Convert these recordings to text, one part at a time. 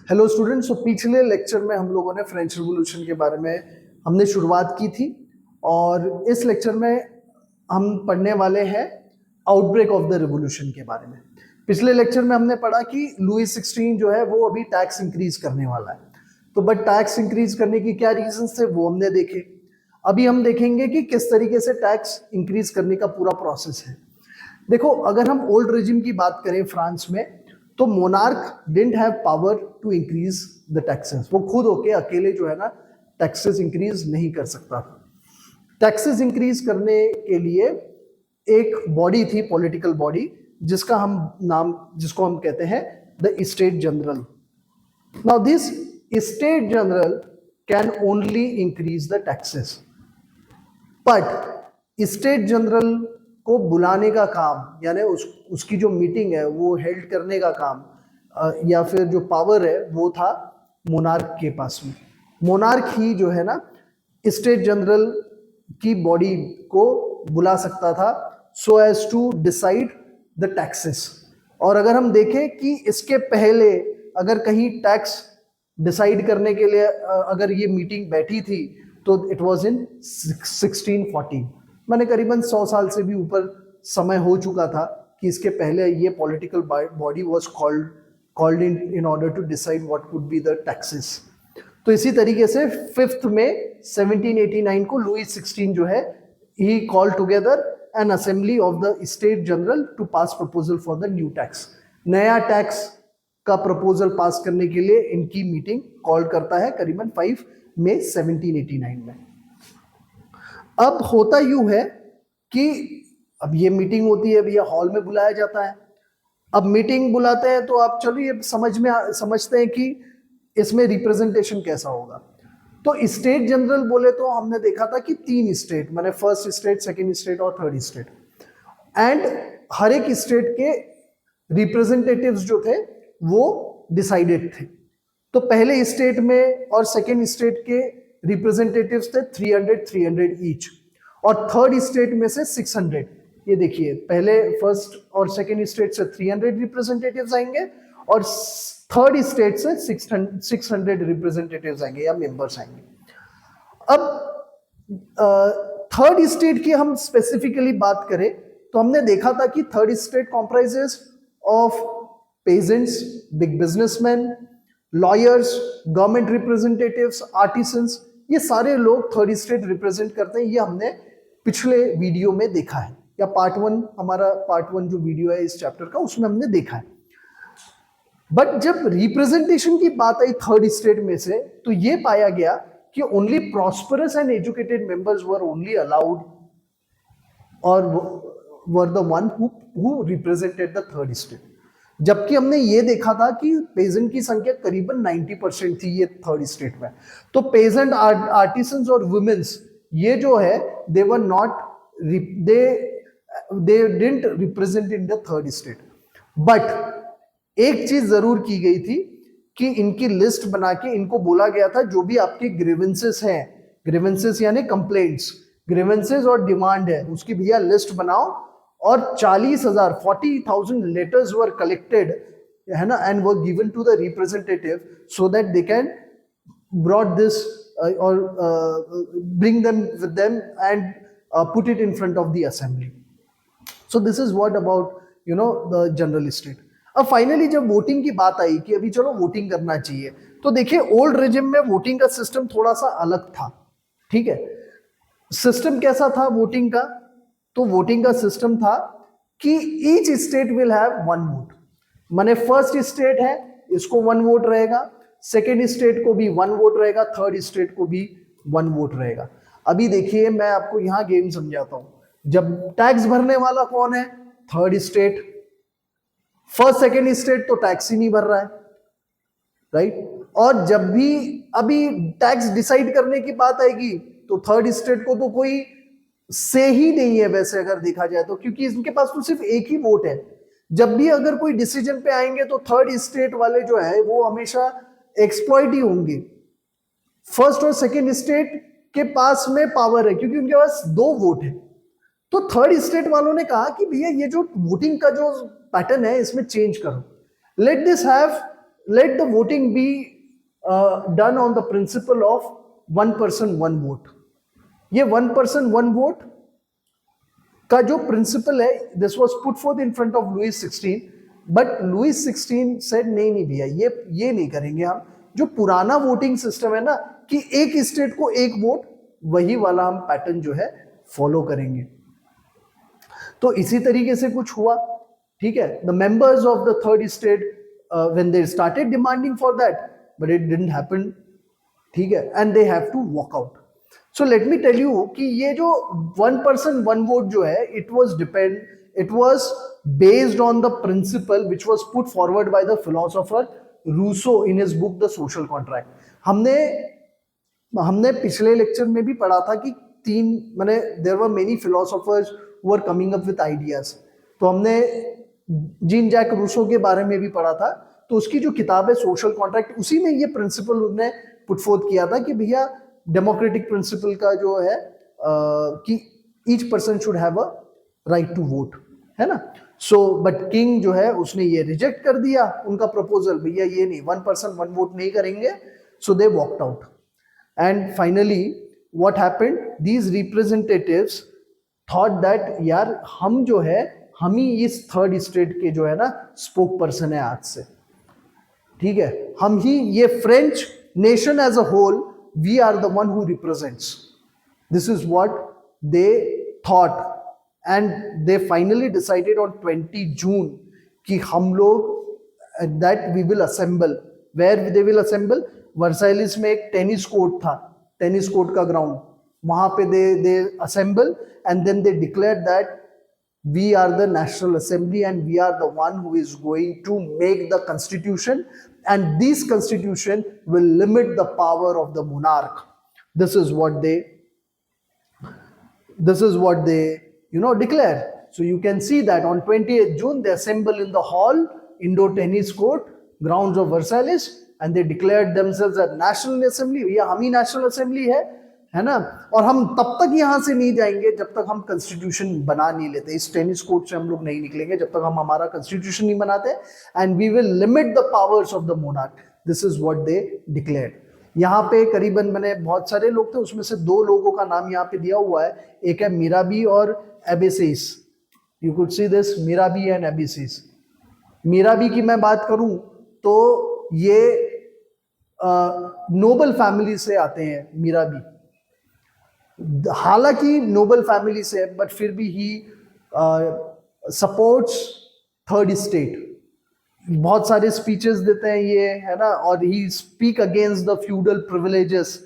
Hello students. तो पिछले lecture में हम लोगों ने फ्रेंच रिवॉल्यूशन के बारे में हमने शुरुआत की थी और इस लेक्चर में हम पढ़ने वाले हैं आउटब्रेक ऑफ द रिवॉल्यूशन के बारे में। पिछले लेक्चर में हमने पढ़ा कि लुई 16 जो है वो अभी टैक्स इंक्रीज करने वाला है, तो बट टैक्स इंक्रीज करने की क्या रीजंस थे वो हमने देखे। अभी हम देखेंगे कि किस तरीके से टैक्स इंक्रीज करने का पूरा प्रोसेस है। देखो, अगर हम ओल्ड रेजिम की बात करें फ्रांस में, तो monarch didn't have power to increase the taxes. वो खुद होके अकेले जो है ना टैक्सेस इंक्रीज नहीं कर सकता। टैक्सेस इंक्रीज करने के लिए एक बॉडी थी, पॉलिटिकल बॉडी, जिसको हम कहते हैं the state general. Now this state general can only increase the taxes, but state general को बुलाने का काम यानी उसकी जो मीटिंग है वो हेल्ड करने का काम या फिर जो पावर है वो था मोनार्क के पास में। मोनार्क ही जो है ना स्टेट जनरल की बॉडी को बुला सकता था so as to decide the taxes. और अगर हम देखें कि इसके पहले अगर कहीं टैक्स डिसाइड करने के लिए अगर ये मीटिंग बैठी थी तो इट वाज इन 1640। मैंने करीबन 100 साल से भी ऊपर समय हो चुका था कि इसके पहले ये political body was called in order to decide what could be the taxes. तो इसी तरीके से 5 मई 1789 को लुई 16 जो है he called together an assembly of the state general to pass proposal for the new tax. नया टैक्स का proposal pass करने के लिए इनकी मीटिंग कॉल करता है करीबन 5 मई 1789 में। अब होता यूं है कि अब ये मीटिंग होती है, भैया हॉल में बुलाया जाता है। अब मीटिंग बुलाते हैं तो आप चलो ये समझते हैं कि इसमें रिप्रेजेंटेशन कैसा होगा। तो स्टेट जनरल बोले तो हमने देखा था कि 3 स्टेट, मैंने फर्स्ट स्टेट, सेकंड स्टेट और थर्ड स्टेट, एंड हर एक स्टेट के रिप्रेजेंटेटिव्स जो थे वो डिसाइडेड थे। तो पहले स्टेट में और सेकंड स्टेट के रिप्रेजेंटेटिव्स थे 300 ईच, और थर्ड स्टेट में से 600। ये देखिए, पहले फर्स्ट और सेकंड स्टेट से 300 रिप्रेजेंटेटिव्स आएंगे और थर्ड स्टेट से 600 रिप्रेजेंटेटिव्स आएंगे या मेंबर्स आएंगे। अब थर्ड स्टेट की हम स्पेसिफिकली बात करें तो हमने देखा था कि third state comprises of pageants, big businessman, lawyers, government representatives, artisans, ये सारे लोग थर्ड स्टेट रिप्रेजेंट करते हैं। ये हमने पिछले वीडियो में देखा है, या पार्ट 1, हमारा पार्ट 1 जो वीडियो है इस चैप्टर का, उसमें हमने देखा है। बट जब रिप्रेजेंटेशन की बात आई थर्ड स्टेट में से, तो ये पाया गया कि only prosperous and educated members were only allowed और were the one who represented the third state. जबकि हमने ये देखा था कि पेजेंट की संख्या करीबन 90% थी ये थर्ड स्टेट में। तो पेजेंट, आर्टिसंस और वुमेन्स, ये जो है they were not, they didn't represent in the third state. But एक चीज जरूर की गई थी कि इनकी लिस्ट बना के इनको बोला गया था जो भी आपके ग्रीवेंसेस हैं, ग्रीवेंसेस यानी कंप्लेंट्स, ग्रीवेंसेस और डिमांड है उसकी भैया लिस्ट बनाओ, और 40,000 लेटर्स वर कलेक्टेड, है ना, and were given to the representative so that they can brought this और bring them with them and put it in front of the assembly. So this is what about the general state. अब finally जब voting की बात आई कि अभी चलो voting करना चाहिए, तो देखिए ओल्ड रेजिम में वोटिंग का सिस्टम थोड़ा सा अलग था। ठीक है, सिस्टम कैसा था वोटिंग का? तो वोटिंग का सिस्टम था कि each state will have 1 vote. माने फर्स्ट स्टेट है इसको 1 वोट रहेगा, सेकेंड स्टेट को भी 1 वोट रहेगा, थर्ड स्टेट को भी 1 वोट रहेगा। अभी देखिए मैं आपको यहां गेम समझाता हूं। जब टैक्स भरने वाला कौन है? Third state. First second state तो टैक्स ही नहीं भर रहा है, राइट। और जब भी अभी टैक्स डिसाइड करने की बात आएगी तो थर्ड स्टेट को तो कोई से ही नहीं है वैसे अगर देखा जाए तो, क्योंकि इनके पास तो सिर्फ एक ही वोट है। जब भी अगर कोई डिसीजन पे आएंगे तो थर्ड स्टेट वाले जो है वो हमेशा एक्सप्लॉइट ही होंगे। फर्स्ट और सेकेंड स्टेट के पास में पावर है क्योंकि उनके पास 2 वोट है। तो थर्ड स्टेट वालों ने कहा कि भैया ये जो वोटिंग का जो पैटर्न है इसमें चेंज करो, let this have let the voting be done on the principle of one person one vote. ये one person one vote का जो प्रिंसिपल है, this was put forth in front of Louis 16, but Louis 16 said नहीं भैया, ये नहीं करेंगे हम। जो पुराना वोटिंग सिस्टम है ना कि एक स्टेट को एक वोट, वही वाला हम पैटर्न जो है फॉलो करेंगे। तो इसी तरीके से कुछ हुआ, ठीक है। The members of the third state when they started demanding for that, but it didn't happen, ठीक है, and they have to walk out. So let me tell you कि ये जो वन पर्सन वन वोट जो है, it was based on the principle which was put forward by the philosopher Rousseau in his book the social contract. हमने पिछले lecture में भी पढ़ा था कि there were many philosophers who were coming up with ideas. तो हमने Jean Jacques Rousseau के बारे में भी पढ़ा था। तो उसकी जो किताब है सोशल कॉन्ट्रैक्ट, उसी में ये प्रिंसिपल उन्होंने पुट फोर्थ किया था कि भैया डेमोक्रेटिक प्रिंसिपल का जो है कि each person should have a right to vote, है ना। सो बट किंग जो है उसने ये रिजेक्ट कर दिया उनका प्रपोजल, भैया ये नहीं, वन पर्सन वन वोट नहीं करेंगे। So they walked out and finally what happened, these representatives thought that यार हम जो है, हम ही इस थर्ड स्टेट के जो है ना स्पोक पर्सन है आज से, ठीक है। हम ही ये French nation as a whole, we are the one who represents. This is what they thought, and they finally decided on 20 June कि हम लोग that we will assemble. Where they will assemble? वर्साइलिस में एक टेनिस कोर्ट था, tennis court का ground, वहां पे they assemble and then they declared that we are the National Assembly and we are the one who is going to make the constitution, and this constitution will limit the power of the monarch. This is what they declare. So you can see that on 28th June they assemble in the hall, indoor tennis court, grounds of Versailles, and they declared themselves as National Assembly. ये हम ही National Assembly है ना। और हम तब तक यहां से नहीं जाएंगे जब तक हम कॉन्स्टिट्यूशन बना नहीं लेते। इस टेनिस कोर्ट से हम लोग नहीं निकलेंगे जब तक हम हमारा कॉन्स्टिट्यूशन नहीं बनाते। And we will limit the powers of the monarch. This is what they declared. यहाँ पे करीबन मैंने बहुत सारे लोग थे, उसमें से दो लोगों का नाम यहाँ पे दिया हुआ है, एक है मिराबी और Abbe Sieyes. You could see this, Mirabeau and Abbe Sieyes. Mirabeau की मैं बात करूं तो ये नोबल फैमिली से आते हैं मिराबी, हालांकि नोबल फैमिली से, बट फिर भी ही सपोर्ट्स थर्ड स्टेट। बहुत सारे स्पीचेस देते हैं ये, है ना, और he speak against the feudal privileges.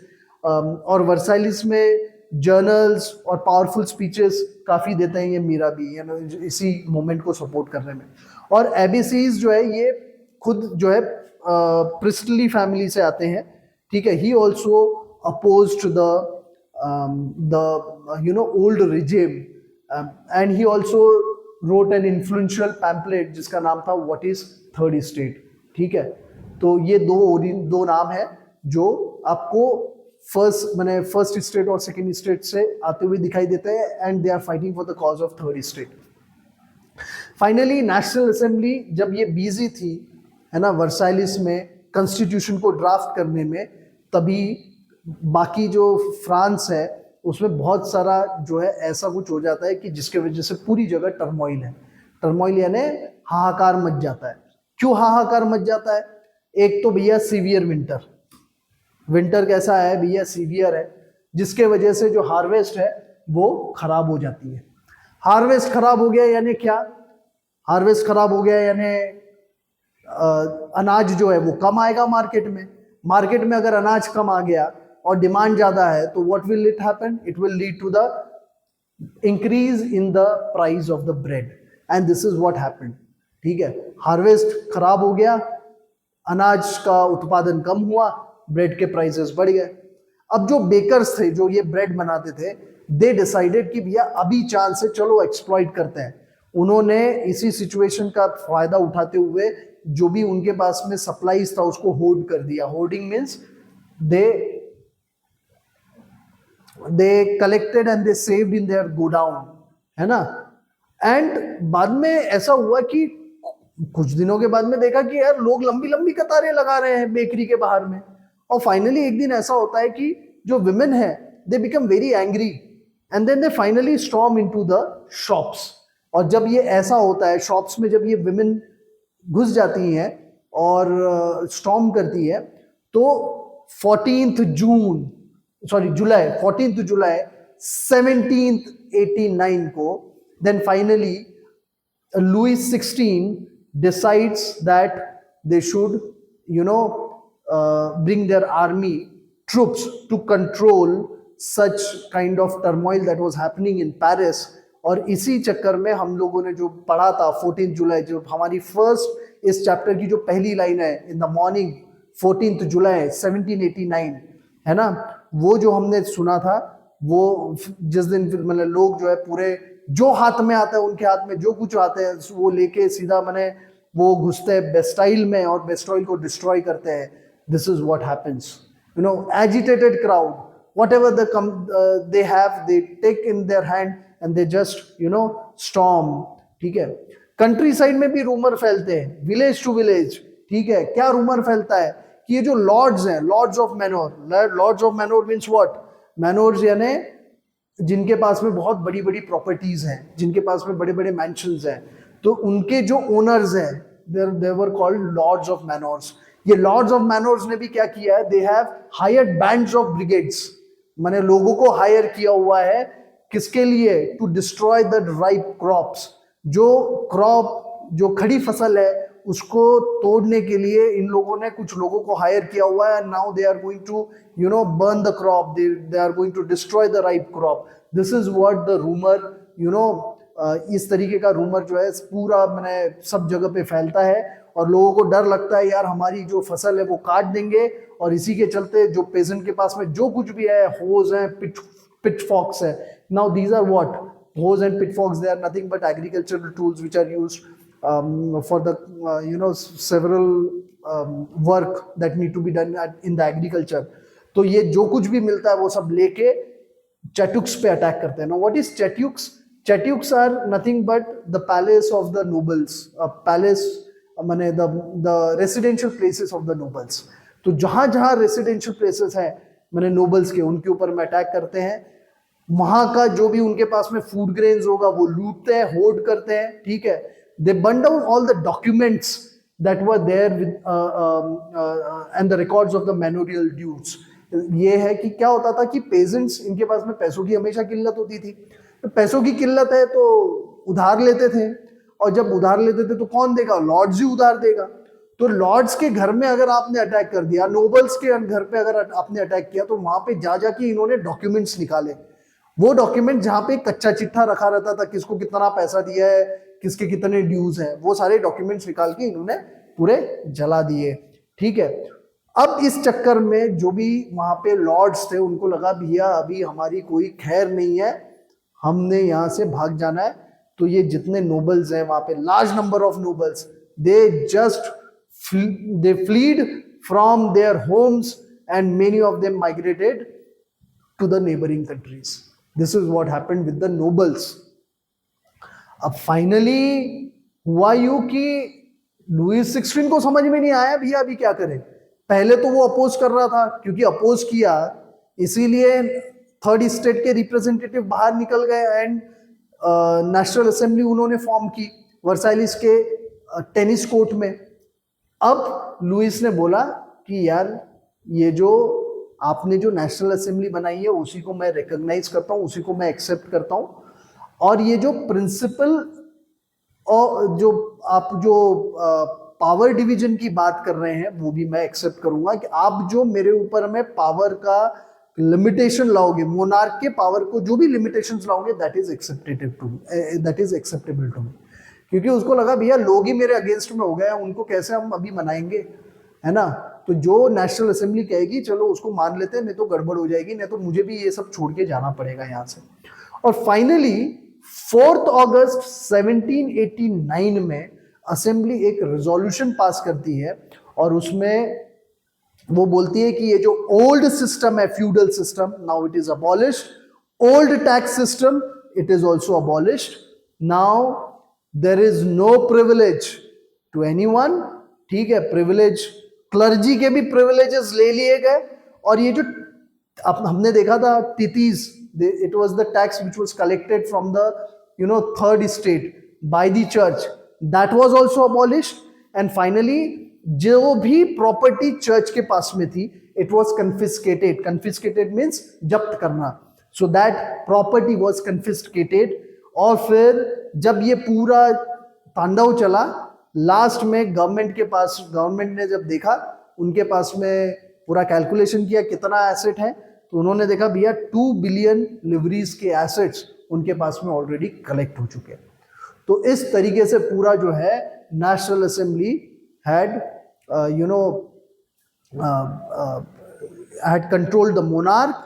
और वर्साइलिस में जर्नल्स और पावरफुल स्पीचेस काफ़ी देते हैं ये मिराबी, इसी मूवमेंट को सपोर्ट करने में। और एबीसीज जो है ये खुद जो है प्रिस्टली फैमिली से आते हैं, ठीक है। He also opposed the old regime, and he also wrote an influential pamphlet जिसका नाम था What is Third State, ठीक है। तो ये दो नाम है जो आपको फर्स्ट स्टेट और सेकेंड स्टेट से आते हुए दिखाई देते हैं, and they are fighting for the cause of third state. Finally national assembly जब ये बिजी थी, है ना, वर्साइलिस में कॉन्स्टिट्यूशन को ड्राफ्ट करने में, तभी बाकी जो फ्रांस है उसमें बहुत सारा जो है ऐसा कुछ हो जाता है कि जिसके वजह से पूरी जगह टर्मोइल है। टर्मोइल यानी हाहाकार मच जाता है। क्यों हाहाकार मच जाता है? एक तो भैया सीवियर विंटर कैसा है भैया, सीवियर है, जिसके वजह से जो हार्वेस्ट है वो खराब हो जाती है। हार्वेस्ट खराब हो गया यानी क्या? हार्वेस्ट खराब हो गया यानी अनाज जो है वो कम आएगा मार्केट में अगर अनाज कम आ गया और डिमांड ज्यादा है तो what will it happen? It will lead to the increase in the price of the bread, and this is what happened, ठीक है। हार्वेस्ट खराब हो गया, अनाज का उत्पादन कम हुआ, ब्रेड के प्राइसेस बढ़ गए। अब जो बेकर्स थे जो ये ब्रेड बनाते थे, दे डिसाइडेड कि भैया अभी चांस है, चलो एक्सप्लॉइट करते हैं। उन्होंने इसी सिचुएशन का फायदा उठाते हुए जो भी उनके पास में सप्लाईज था उसको होर्ड कर दिया। Hoarding means they collected and they saved in their godown, है ना। एंड बाद में ऐसा हुआ कि कुछ दिनों के बाद में देखा कि यार लोग लंबी लंबी कतारें लगा रहे हैं बेकरी के बाहर में। और फाइनली एक दिन ऐसा होता है कि जो विमेन है they become very angry and then they finally storm into the shops. और जब ये ऐसा होता है शॉप्स में, जब ये विमेन घुस जाती हैं और स्टॉर्म करती है, तो 14th जून, सॉरी जुलाई, 14th जुलाई 1789 को then finally Louis XVI decides that they should, bring their army troops to control such kind of turmoil that was happening in Paris। और इसी चक्कर में हम लोगों ने जो पढ़ा था 14 जुलाई, जो हमारी फर्स्ट इस चैप्टर की जो पहली लाइन है, इन द मॉर्निंग 14th जुलाई 1789, है ना, वो जो हमने सुना था, वो जिस दिन मतलब लोग जो है पूरे जो हाथ में आता है, उनके हाथ में जो कुछ आते हैं वो लेके सीधा मैंने वो घुसते हैं बेस्टाइल में और बेस्टाइल को डिस्ट्रॉय करते हैं। This is what happens, agitated crowd, whatever they have, they take in their hand and they just storm। ठीक है, कंट्री साइड में भी रूमर फैलते हैं, विलेज टू विलेज। ठीक है, क्या रूमर फैलता है कि ये जो लॉर्ड्स हैं, lords of manor, lords of manor means what, manors यानी जिनके पास में बहुत बड़ी बड़ी प्रॉपर्टीज हैं, जिनके पास में बड़े बड़े मैंशंस हैं, तो उनके जो ओनर्स हैं they were called lords of manors. ये लॉर्ड्स ऑफ मैनोर्स ने भी क्या किया है, they have hired bands of brigades, माने लोगों को हायर किया हुआ है किसके लिए, to destroy the ripe crops, जो क्रॉप जो खड़ी फसल है उसको तोड़ने के लिए इन लोगों ने कुछ लोगों को हायर किया हुआ है। Now they are going to burn the crop, they are going to destroy the ripe crop. This is what the rumour, इस तरीके का रूमर जो है पूरा मैंने सब जगह पे फैलता है और लोगों को डर लगता है यार हमारी जो फसल है वो काट देंगे। और इसी के चलते जो पेजेंट के पास में जो कुछ भी है, होज है, पिचफॉक्स है, now these are what, hoes and pitchforks, they are nothing but agricultural tools which are used for the several work that need to be done in the agriculture। तो ये जो कुछ भी मिलता है वो सब लेके चैट्यूक्स पे अटैक करते हैं। Now what is चैट्यूक्स? चैट्यूक्स are nothing but the palace of the nobles, palace माने the residential places of the nobles। तो जहां जहां residential places है माने nobles के, उनके ऊपर में अटैक करते हैं। वहां का जो भी उनके पास में फूड ग्रेन्स होगा वो लूटते हैं, होर्ड करते हैं। ठीक है, they burn down all the documents that were there with and the records of the manorial dues। ये है कि क्या होता था कि पेजेंट्स, इनके पास में पैसों की हमेशा किल्लत होती थी, तो पैसों की किल्लत है तो उधार लेते थे, और जब उधार लेते थे तो कौन देगा, लॉर्ड्स ही उधार देगा। तो लॉर्ड्स के घर में अगर आपने अटैक कर दिया, नोबल्स के घर पे अगर आपने अटैक किया, तो वहां पे जा जाके इन्होंने डॉक्यूमेंट्स निकाले। वो डॉक्यूमेंट जहां पे कच्चा चिट्ठा रखा रहता था, किसको कितना पैसा दिया है, किसके कितने ड्यूज हैं, वो सारे डॉक्यूमेंट्स निकाल के इन्होंने पूरे जला दिए। ठीक है, अब इस चक्कर में जो भी वहां पे लॉर्ड्स थे उनको लगा भैया अभी हमारी कोई खैर नहीं है, हमने यहां से भाग जाना है। तो ये जितने नोबल्स हैं वहां पे, large number of nobles, they fled from their homes and many of them migrated to the neighbouring countries. This is what happened with the nobles. अब फाइनली हुआ यूं कि लुईस 16 को समझ में नहीं आया भैया अभी क्या करें। पहले तो वो अपोज कर रहा था, क्योंकि अपोज किया इसीलिए थर्ड स्टेट के रिप्रेजेंटेटिव बाहर निकल गए एंड नेशनल असेंबली उन्होंने फॉर्म की वर्साइलिस के टेनिस कोर्ट में। अब लुईस ने बोला कि यार ये जो आपने जो नेशनल असेंबली बनाई है उसी को मैं रिकॉग्नाइज करता हूँ, उसी को मैं एक्सेप्ट करता हूँ, और ये जो प्रिंसिपल और जो आप जो पावर डिवीजन की बात कर रहे हैं वो भी मैं एक्सेप्ट करूंगा कि आप जो मेरे ऊपर में पावर का लिमिटेशन लाओगे, मोनार्क के पावर को जो भी लिमिटेशंस लाओगे, that is acceptable to me. क्योंकि उसको लगा भैया लोग ही मेरे अगेंस्ट में हो गए हैं, उनको कैसे हम अभी मनाएंगे, है ना। तो जो नेशनल असेंबली कहेगी चलो उसको मान लेते हैं, नहीं तो गड़बड़ हो जाएगी, नहीं तो मुझे भी ये सब छोड़ के जाना पड़ेगा यहाँ से। और फाइनली 4 अगस्त 1789 में असेंबली एक रेजोल्यूशन पास करती है और उसमें वो बोलती है कि ये जो ओल्ड सिस्टम है, feudal system, now it is abolished. Old tax system, it is also abolished. Now there is no privilege to anyone, ठीक है। प्रिविलेज, क्लर्जी के भी प्रिविलेजेस ले लिए गए। और ये जो अब हमने देखा था tithes, it was the tax which was collected from the third state by the church, that was also abolished. And finally जो भी प्रॉपर्टी चर्च के पास में थी, it was confiscated. Confiscated means जब्त करना। So that property was confiscated. और फिर जब ये पूरा तांडव चला, लास्ट में गवर्नमेंट ने जब देखा, उनके पास में पूरा कैलकुलेशन किया कितना एसेट है, तो उन्होंने देखा भैया 2 बिलियन लिवरीज के एसेट्स उनके पास में ऑलरेडी कलेक्ट हो चुके हैं। तो इस तरीके से पूरा जो है national assembly had controlled the monarch.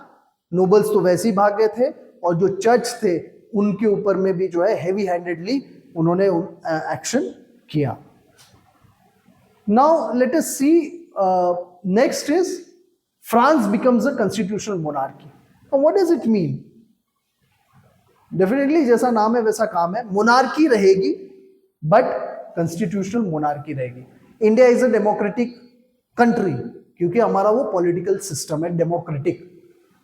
Nobles तो वैसे ही भाग गए थे, और जो चर्च थे उनके ऊपर में भी जो है हेवी हैंडेडली उन्होंने एक्शन किया। Now let us see, next is France becomes a constitutional monarchy. What does it mean? Definitely जैसा नाम है वैसा काम है, मोनार्की रहेगी बट कॉन्स्टिट्यूशनल मोनार्की रहेगी। India is a democratic country, क्योंकि हमारा वो पॉलिटिकल सिस्टम है डेमोक्रेटिक।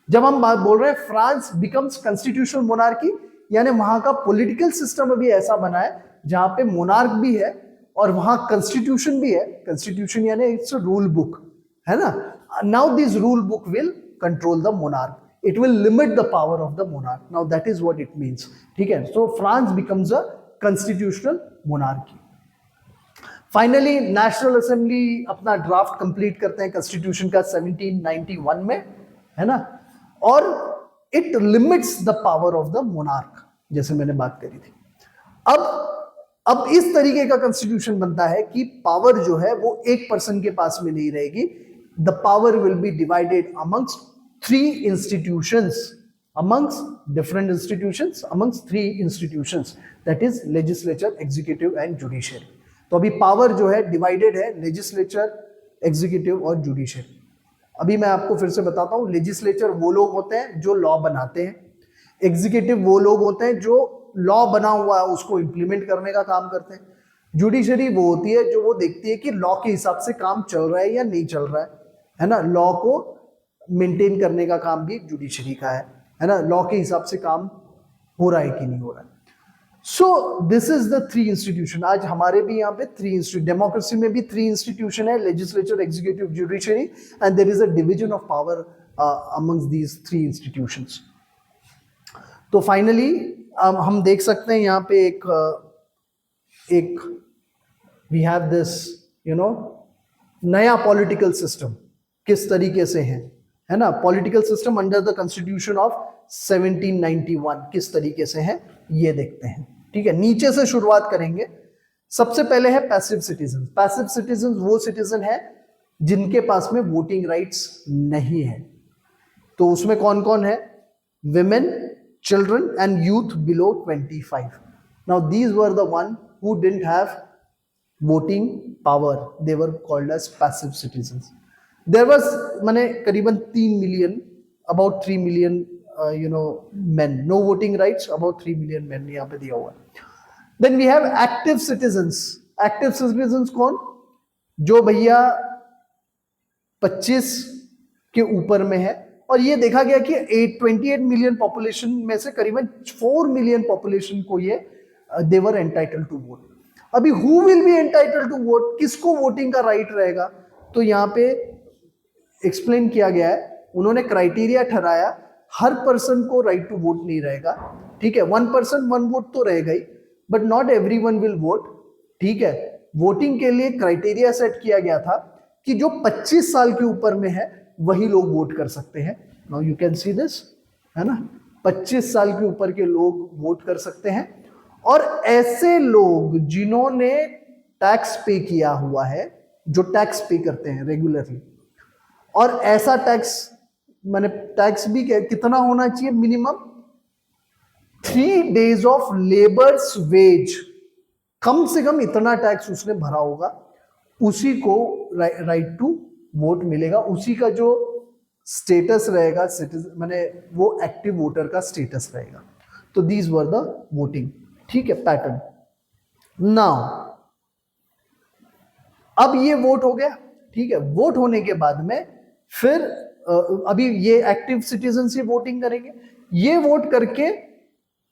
जब हम बात बोल रहे हैं फ्रांस बिकम्स कॉन्स्टिट्यूशनल मोनार्की, यानी वहां का पॉलिटिकल सिस्टम अभी ऐसा बना है जहां पे मोनार्क भी है और वहां कॉन्स्टिट्यूशन भी है। कॉन्स्टिट्यूशन यानी इट्स अ रूल बुक, है ना। Now this rule book will control the monarch, it will limit the power of the monarch. Now that is what it means, ठीक है। So France becomes a constitutional monarchy. Finally national assembly अपना draft complete करते हैं constitution का 1791 में, है ना। और it limits the power of the monarch, जैसे मैंने बात करी थी। अब इस तरीके का कॉन्स्टिट्यूशन बनता है कि पावर जो है वो एक पर्सन के पास में नहीं रहेगी। The power will be divided amongst 3 institutions, amongst different institutions, amongst 3 institutions, that is legislature, executive and judiciary. तो अभी पावर जो है डिवाइडेड है लेजिस्लेचर, एग्जीक्यूटिव और जुडिशरी। अभी मैं आपको फिर से बताता हूँ, लेजिस्लेचर वो लोग होते हैं जो लॉ बनाते हैं, एग्जीक्यूटिव वो लोग होते हैं जो लॉ बना हुआ है उसको इम्प्लीमेंट करने का काम करते हैं, जुडिशरी वो होती है जो वो देखती है कि लॉ के हिसाब से काम चल रहा है या नहीं चल रहा है ना। लॉ को मेंटेन करने का काम भी जुडिशरी का है ना, लॉ के हिसाब से काम हो रहा है कि नहीं हो रहा है। सो दिस इज द 3 इंस्टीट्यूशन। आज हमारे भी यहाँ पे 3 इंस्टीट्यूशन, डेमोक्रेसी में भी 3 इंस्टीट्यूशन है, legislature, executive, judiciary, and there is a division of power amongst these 3 institutions. तो फाइनली हम देख सकते हैं यहाँ पे एक वी हैव दिस नया पॉलिटिकल सिस्टम किस तरीके से है ना। Political system under the constitution of 1791 किस तरीके से है ये देखते हैं, ठीक है। नीचे से शुरुआत करेंगे। सबसे पहले है पैसिव सिटीजन। पैसिव सिटीजन वो सिटीजन है जिनके पास में वोटिंग राइट्स नहीं है। तो उसमें कौन कौन है? Women, children and youth below 25। Now these were the one who didn't have voting power, they were called as passive citizens. There was माने करीबन 3 million, about 3 million men, no voting rights, about 3 million men यहाँ पे दिया हुआ है। Then we have active citizens. Active citizens कौन? जो भैया 25 के ऊपर में है। और ये देखा गया कि 28 मिलियन पॉपुलेशन में से करीबन 4 मिलियन पॉपुलेशन को ये they were entitled to vote. अभी who will be entitled to vote? किसको वोटिंग का राइट रहेगा? तो यहाँ पे एक्सप्लेन किया गया है, उन्होंने क्राइटेरिया ठहराया, हर पर्सन को राइट टू वोट नहीं रहेगा, ठीक है। 1 पर्सन 1 वोट तो रहेगा ही, but not everyone will vote, ठीक है। वोटिंग के लिए क्राइटेरिया सेट किया गया था कि जो 25 साल के ऊपर में है वही लोग वोट कर सकते हैं। Now you can see this, है ना, 25 साल के ऊपर के लोग वोट कर सकते हैं। और ऐसे लोग जिन्होंने टैक्स पे किया हुआ है, जो टैक्स पे करते हैं रेगुलरली, और ऐसा टैक्स माने टैक्स भी कितना होना चाहिए? Minimum 3 days of labours wage, कम से कम इतना टैक्स उसने भरा होगा, उसी को राइट टू वोट मिलेगा, उसी का जो स्टेटस रहेगा सिटीजन माने वो एक्टिव वोटर का स्टेटस रहेगा। तो दीज वर द वोटिंग, ठीक है, पैटर्न। नाउ अब ये वोट हो गया, ठीक है। वोट होने के बाद में फिर अभी ये एक्टिव सिटीजन से वोटिंग करेंगे, ये वोट करके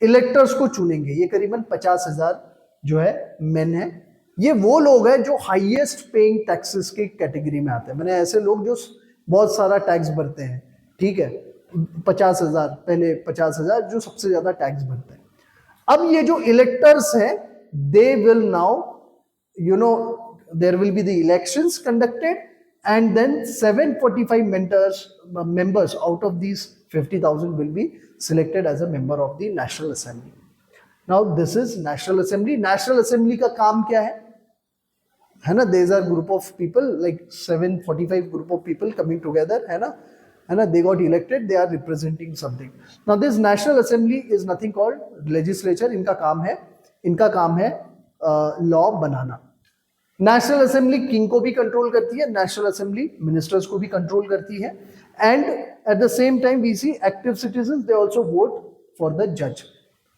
इलेक्टर्स को चुनेंगे। ये करीबन 50,000 जो है मेन है। ये वो लोग हैं जो हाईएस्ट पेइंग टैक्सेस की कैटेगरी में आते हैं, मैंने ऐसे लोग जो बहुत सारा टैक्स भरते हैं, ठीक है। 50,000, पहले 50,000 जो सबसे ज्यादा टैक्स भरते हैं। अब ये जो इलेक्टर्स हैं, they will now, you know, there will be the elections conducted, and then 745 members out of these 50,000 will be selected as a member of the National Assembly. Now this is National Assembly. National Assembly का काम क्या है ना? These are group of people, like 745 group of people coming together, है ना? They got elected, they are representing something. Now this National Assembly is nothing called legislature. इनका काम है लॉ बनाना। नेशनल असेंबली किंग को भी कंट्रोल करती है, national assembly ministers को भी कंट्रोल करती है, and at the same time we see active citizens, they also vote for the जज,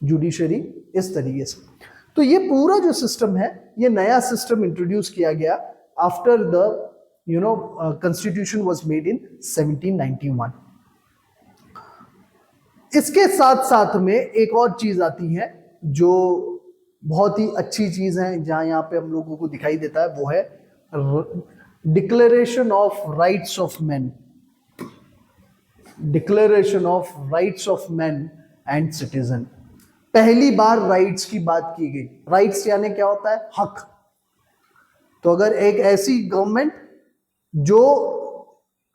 जुडिशरी, इस तरीके से। तो ये पूरा जो सिस्टम है, ये नया सिस्टम इंट्रोड्यूस किया गया after the constitution was made in 1791। इसके साथ साथ में एक और चीज आती है जो बहुत ही अच्छी चीज है, जहां यहाँ पे हम लोगों को दिखाई देता है, वो है declaration of rights of man. Declaration of rights of man and citizen. पहली बार राइट्स की बात की गई। राइट्स यानी क्या होता है? हक। तो अगर एक ऐसी गवर्नमेंट जो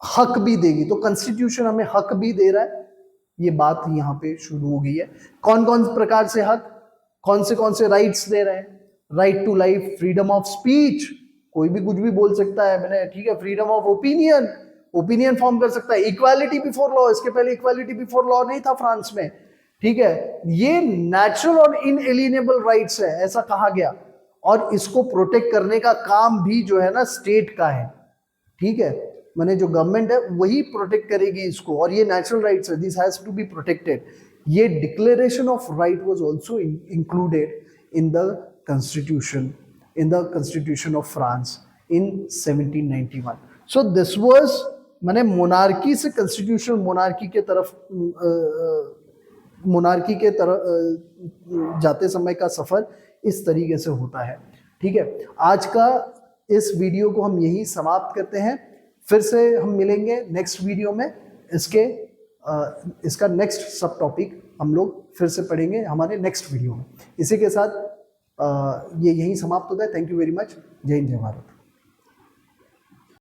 हक भी देगी, तो कॉन्स्टिट्यूशन हमें हक भी दे रहा है, ये बात यहाँ पे शुरू हो गई है। कौन कौन प्रकार से हक, कौन से राइट्स दे रहे हैं? Right to life, freedom of speech, कोई भी कुछ भी बोल सकता है, मैंने, ठीक है। फ्रीडम ऑफ ओपिनियन फॉर्म कर सकता है। इक्वालिटी बिफोर लॉ, इसके पहले इक्वालिटी बिफोर लॉ नहीं था फ्रांस में, ठीक है। ये नेचुरल और इनएलिएनेबल राइट्स है, ऐसा कहा गया, और इसको प्रोटेक्ट करने का काम भी जो है ना स्टेट का है, ठीक है। मैंने जो गवर्नमेंट है वही प्रोटेक्ट करेगी इसको, और ये नेचुरल राइट्स है, this has to be protected. ये declaration of right was also included in the constitution of France in 1791। So this was, मैंने मोनार्की से कॉन्स्टिट्यूशन, मोनार्की के तरफ जाते समय का सफर इस तरीके से होता है, ठीक है। आज का इस वीडियो को हम यही समाप्त करते हैं। फिर से हम मिलेंगे नेक्स्ट वीडियो में। इसका नेक्स्ट सब टॉपिक हम लोग फिर से पढ़ेंगे हमारे नेक्स्ट वीडियो में। इसी के साथ ये यहीं समाप्त होता है। Thank you very much. जय हिंद, जय भारत।